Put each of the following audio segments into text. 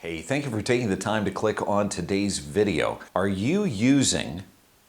Hey, thank you for taking the time to click on today's video. Are you using,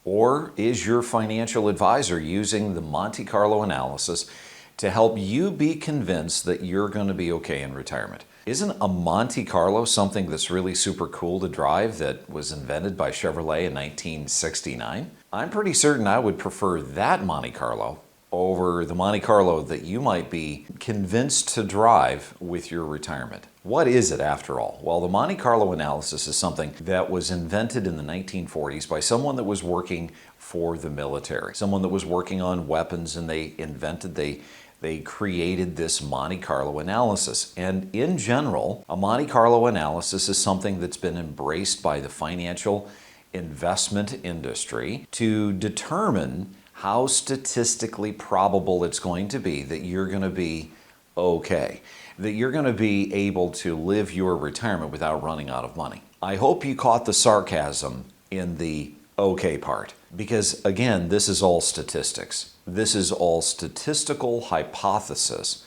or is your financial advisor using the Monte Carlo analysis to help you be convinced that you're going to be okay in retirement? Isn't a Monte Carlo something that's really super cool to drive that was invented by Chevrolet in 1969? I'm pretty certain I would prefer that Monte Carlo over the Monte Carlo that you might be convinced to drive with your retirement. What is it after all? Well, the Monte Carlo analysis is something that was invented in the 1940s by someone that was working for the military, someone that was working on weapons, and they created this Monte Carlo analysis. And in general, a Monte Carlo analysis is something that's been embraced by the financial investment industry to determine how statistically probable it's going to be that you're going to be okay, that you're going to be able to live your retirement without running out of money. I hope you caught the sarcasm in the okay part, because again, this is all statistics. This is all statistical hypothesis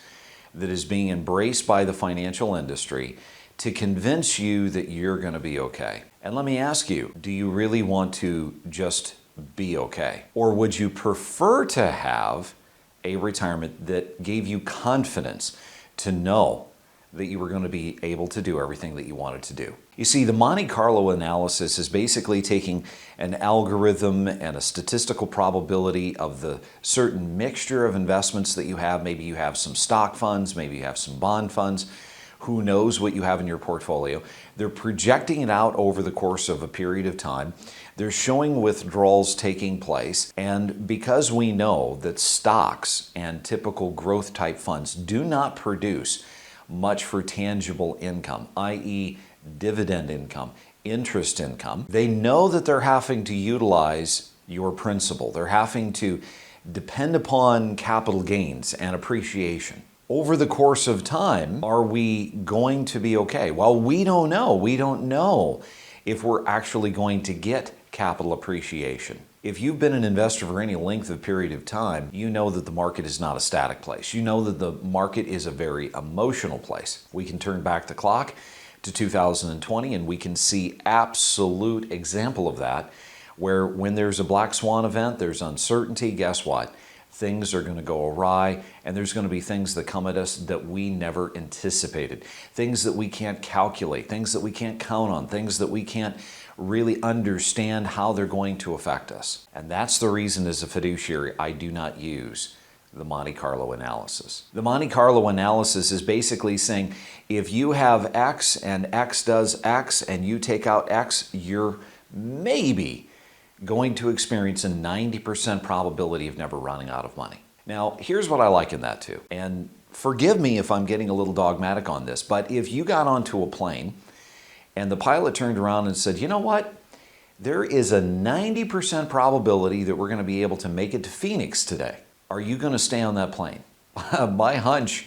that is being embraced by the financial industry to convince you that you're going to be okay. And let me ask you, do you really want to just be okay? Or would you prefer to have a retirement that gave you confidence to know that you were going to be able to do everything that you wanted to do? You see, the Monte Carlo analysis is basically taking an algorithm and a statistical probability of the certain mixture of investments that you have. Maybe you have some stock funds, maybe you have some bond funds. Who knows what you have in your portfolio? They're projecting it out over the course of a period of time. They're showing withdrawals taking place. And because we know that stocks and typical growth type funds do not produce much for tangible income, i.e. dividend income, interest income, they know that they're having to utilize your principal. They're having to depend upon capital gains and appreciation. Over the course of time, are we going to be okay? Well, we don't know. We don't know if we're actually going to get capital appreciation. If you've been an investor for any length of period of time, you know that the market is not a static place. You know that the market is a very emotional place. We can turn back the clock to 2020 and we can see absolute example of that, where when there's a black swan event, there's uncertainty. Guess what? Things are going to go awry, and there's going to be things that come at us that we never anticipated, things that we can't calculate, things that we can't count on, things that we can't really understand how they're going to affect us. And that's the reason, as a fiduciary, I do not use the Monte Carlo analysis. The Monte Carlo analysis is basically saying, if you have X and X does X and you take out X, you're maybe going to experience a 90% probability of never running out of money. Now, here's what I liken that to. And forgive me if I'm getting a little dogmatic on this, but if you got onto a plane and the pilot turned around and said, you know what? There is a 90% probability that we're going to be able to make it to Phoenix today. Are you going to stay on that plane? My hunch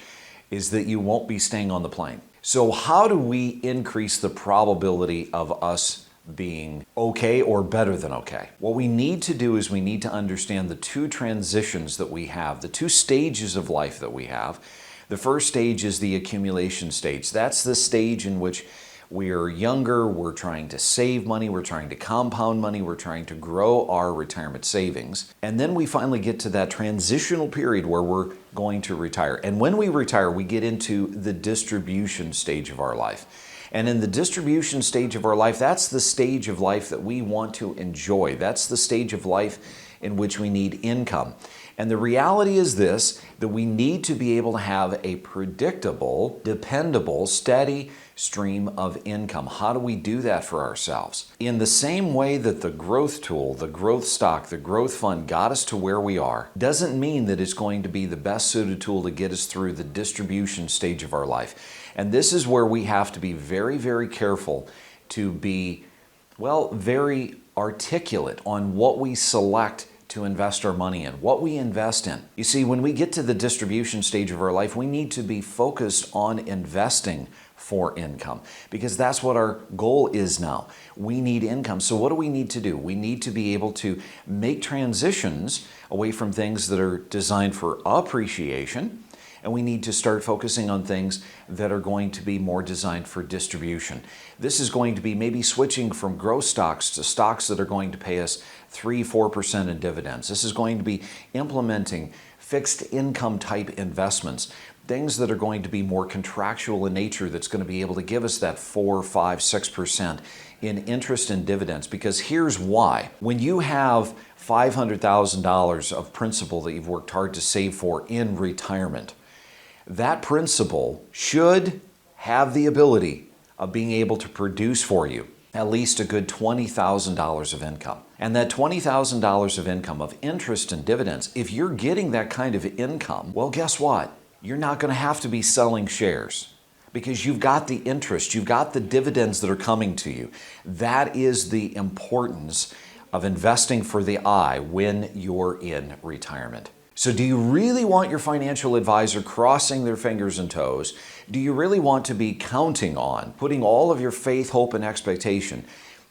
is that you won't be staying on the plane. So how do we increase the probability of us being okay or better than okay? What we need to do is we need to understand the two transitions that we have, the two stages of life that we have. The first stage is the accumulation stage. That's the stage in which we are younger, we're trying to save money, we're trying to compound money, we're trying to grow our retirement savings. And then we finally get to that transitional period where we're going to retire. And when we retire, we get into the distribution stage of our life. And in the distribution stage of our life, that's the stage of life that we want to enjoy. That's the stage of life in which we need income. And the reality is this, that we need to be able to have a predictable, dependable, steady stream of income. How do we do that for ourselves? In the same way that the growth tool, the growth stock, the growth fund got us to where we are, doesn't mean that it's going to be the best suited tool to get us through the distribution stage of our life. And this is where we have to be very, very careful to be, well, very articulate on what we select to invest our money in, what we invest in. You see, when we get to the distribution stage of our life, we need to be focused on investing for income, because that's what our goal is now. We need income. So what do we need to do? We need to be able to make transitions away from things that are designed for appreciation and we need to start focusing on things that are going to be more designed for distribution. This is going to be maybe switching from growth stocks to stocks that are going to pay us 3-4% in dividends. This is going to be implementing fixed income type investments, things that are going to be more contractual in nature, that's going to be able to give us that 4, 5, 6% in interest and dividends. Because here's why. When you have $500,000 of principal that you've worked hard to save for in retirement, that principal should have the ability of being able to produce for you at least a good $20,000 of income. And that $20,000 of income of interest and dividends, if you're getting that kind of income, well, guess what? You're not going to have to be selling shares because you've got the interest, you've got the dividends that are coming to you. That is the importance of investing for the I when you're in retirement. So do you really want your financial advisor crossing their fingers and toes? Do you really want to be counting on putting all of your faith, hope, and expectation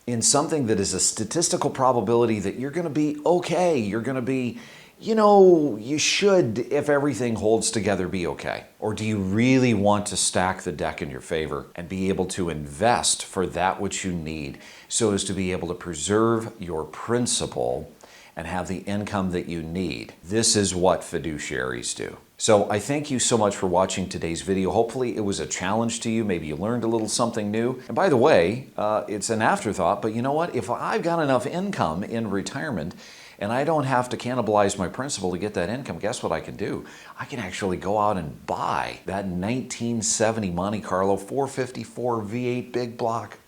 in something that is a statistical probability that you're going to be okay, you're going to be, you should, if everything holds together, be okay? Or do you really want to stack the deck in your favor and be able to invest for that which you need so as to be able to preserve your principal and have the income that you need? This is what fiduciaries do. So I thank you so much for watching today's video. Hopefully it was a challenge to you. Maybe you learned a little something new. And by the way, it's an afterthought, but you know what? If I've got enough income in retirement and I don't have to cannibalize my principal to get that income, guess what I can do? I can actually go out and buy that 1970 Monte Carlo 454 V8 big block.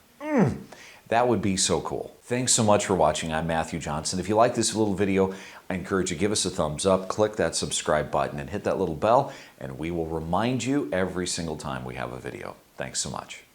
That would be so cool. Thanks so much for watching. I'm Matthew Johnson. If you like this little video, I encourage you to give us a thumbs up, click that subscribe button, and hit that little bell, and we will remind you every single time we have a video. Thanks so much.